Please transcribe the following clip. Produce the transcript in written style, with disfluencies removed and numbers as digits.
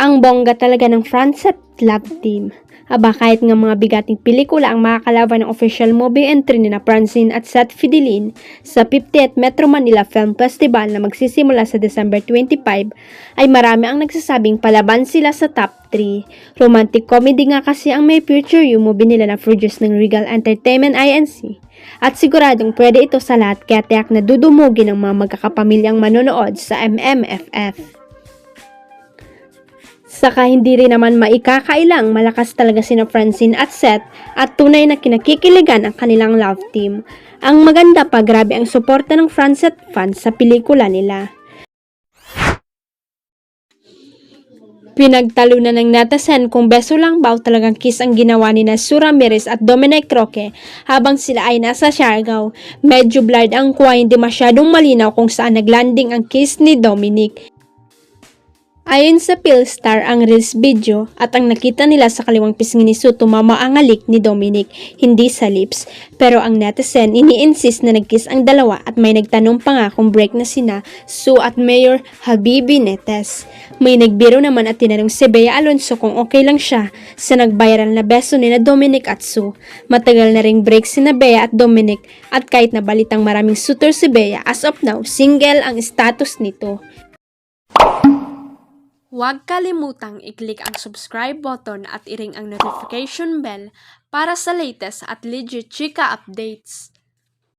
Ang bongga talaga ng Francet Love Team. Aba, kahit nga mga bigating pelikula ang makakalaban ng official movie entry ni na Francine at Seth Fidelin sa 50th Metro Manila Film Festival na magsisimula sa December 25, ay marami ang nagsasabing palaban sila sa top 3. Romantic comedy nga kasi ang may future yung movie nila na produce ng Regal Entertainment Inc. At siguradong pwede ito sa lahat kaya tiyak na dudumugin ng mga magkakapamilyang manonood sa MMFF. Saka hindi rin naman maikakailang malakas talaga sina Francine at Seth at tunay na kinakikiligan ang kanilang love team. Ang maganda pa, grabe ang suporta ng Francet fans sa pelikula nila. Pinagtalunan ng netizen kung beso lang ba o talagang kiss ang ginawa ni na Sue Ramirez at Dominic Roque habang sila ay nasa Siargao. Medyo blurred ang kuha, hindi masyadong malinaw kung saan naglanding ang kiss ni Dominic. Ayon sa Philstar ang Reels video at ang nakita nila sa kaliwang pisngi ni Sue, tumama ang halik ni Dominic, hindi sa lips. Pero ang netizen ini-insist na nagkiss ang dalawa at may nagtanong pa nga kung break na sina Sue at Mayor Habibi Netes. May nagbiro naman at tinanong si Bea Alonzo kung okay lang siya sa nag-viral na beso ni na Dominic at Sue. Matagal na ring break sina Bea at Dominic at kahit na balitang maraming suitor si Bea, as of now, single ang status nito. Huwag kalimutang i-click ang subscribe button at i-ring ang notification bell para sa latest at legit chika updates.